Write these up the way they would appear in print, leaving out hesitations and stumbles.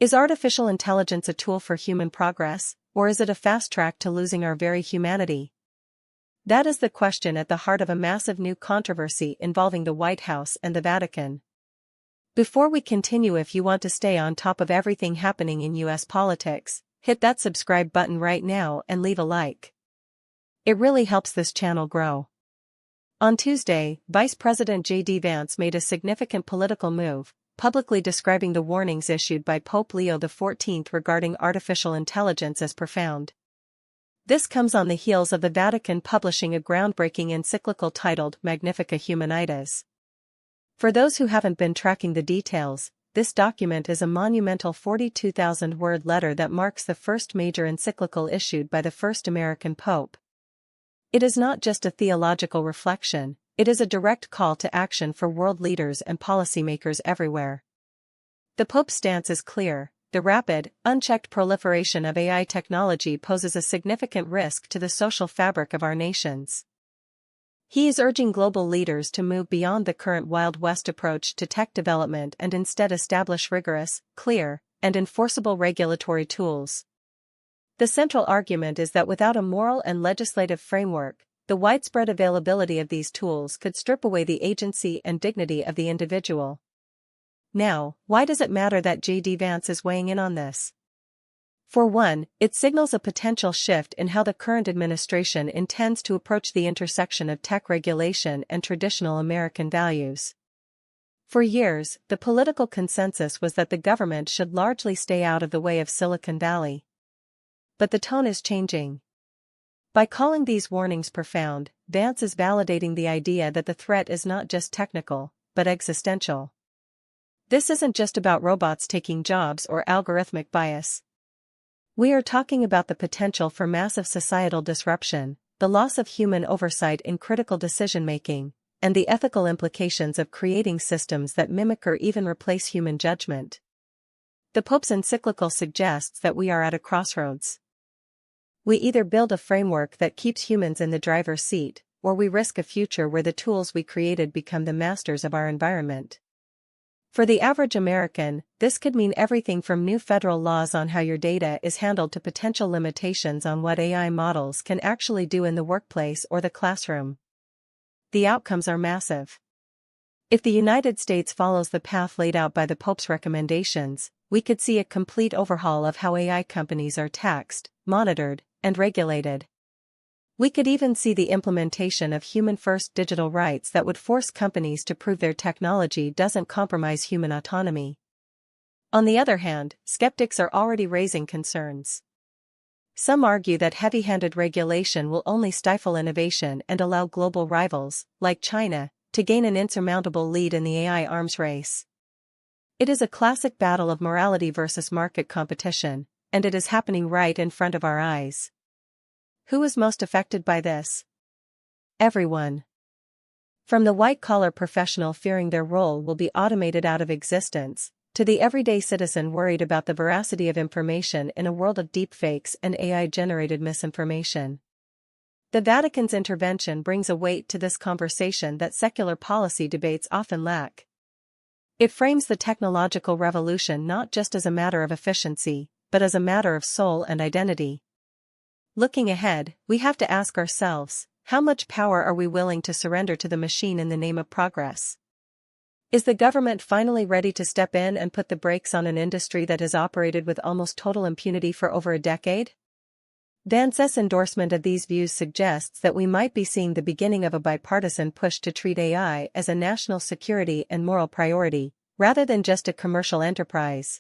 Is artificial intelligence a tool for human progress, or is it a fast track to losing our very humanity? That is the question at the heart of a massive new controversy involving the White House and the Vatican. Before we continue, if you want to stay on top of everything happening in US politics, hit that subscribe button right now and leave a like. It really helps this channel grow. On Tuesday, Vice President JD Vance made a significant political move, publicly describing the warnings issued by Pope Leo XIV regarding artificial intelligence as profound. This comes on the heels of the Vatican publishing a groundbreaking encyclical titled Magnifica Humanitas. For those who haven't been tracking the details, this document is a monumental 42,000-word letter that marks the first major encyclical issued by the first American pope. It is not just a theological reflection, it is a direct call to action for world leaders and policymakers everywhere. The Pope's stance is clear: the rapid, unchecked proliferation of AI technology poses a significant risk to the social fabric of our nations. He is urging global leaders to move beyond the current Wild West approach to tech development and instead establish rigorous, clear, and enforceable regulatory tools. The central argument is that without a moral and legislative framework, the widespread availability of these tools could strip away the agency and dignity of the individual. Now, why does it matter that JD Vance is weighing in on this? For one, it signals a potential shift in how the current administration intends to approach the intersection of tech regulation and traditional American values. For years, the political consensus was that the government should largely stay out of the way of Silicon Valley. But the tone is changing. By calling these warnings profound, Vance is validating the idea that the threat is not just technical, but existential. This isn't just about robots taking jobs or algorithmic bias. We are talking about the potential for massive societal disruption, the loss of human oversight in critical decision-making, and the ethical implications of creating systems that mimic or even replace human judgment. The Pope's encyclical suggests that we are at a crossroads. We either build a framework that keeps humans in the driver's seat, or we risk a future where the tools we created become the masters of our environment. For the average American, this could mean everything from new federal laws on how your data is handled to potential limitations on what AI models can actually do in the workplace or the classroom. The outcomes are massive. If the United States follows the path laid out by the Pope's recommendations, we could see a complete overhaul of how AI companies are taxed, monitored, and regulated. We could even see the implementation of human-first digital rights that would force companies to prove their technology doesn't compromise human autonomy. On the other hand, skeptics are already raising concerns. Some argue that heavy-handed regulation will only stifle innovation and allow global rivals, like China, to gain an insurmountable lead in the AI arms race. It is a classic battle of morality versus market competition, and it is happening right in front of our eyes. Who is most affected by this? Everyone. From the white-collar professional fearing their role will be automated out of existence, to the everyday citizen worried about the veracity of information in a world of deepfakes and AI-generated misinformation. The Vatican's intervention brings a weight to this conversation that secular policy debates often lack. It frames the technological revolution not just as a matter of efficiency, but as a matter of soul and identity. Looking ahead, we have to ask ourselves, how much power are we willing to surrender to the machine in the name of progress? Is the government finally ready to step in and put the brakes on an industry that has operated with almost total impunity for over a decade? Vance's endorsement of these views suggests that we might be seeing the beginning of a bipartisan push to treat AI as a national security and moral priority, rather than just a commercial enterprise.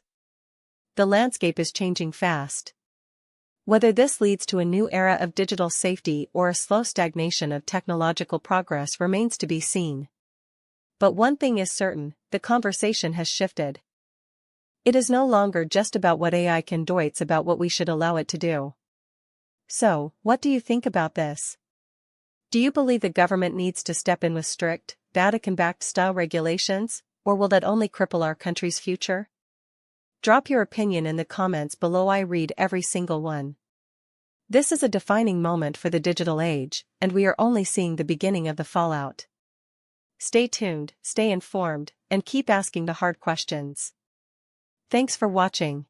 The landscape is changing fast. Whether this leads to a new era of digital safety or a slow stagnation of technological progress remains to be seen. But one thing is certain, the conversation has shifted. It is no longer just about what AI can do, it's about what we should allow it to do. So, what do you think about this? Do you believe the government needs to step in with strict, Vatican-backed style regulations, or will that only cripple our country's future? Drop your opinion in the comments below. I read every single one. This is a defining moment for the digital age, and we are only seeing the beginning of the fallout. Stay tuned, stay informed, and keep asking the hard questions. Thanks for watching.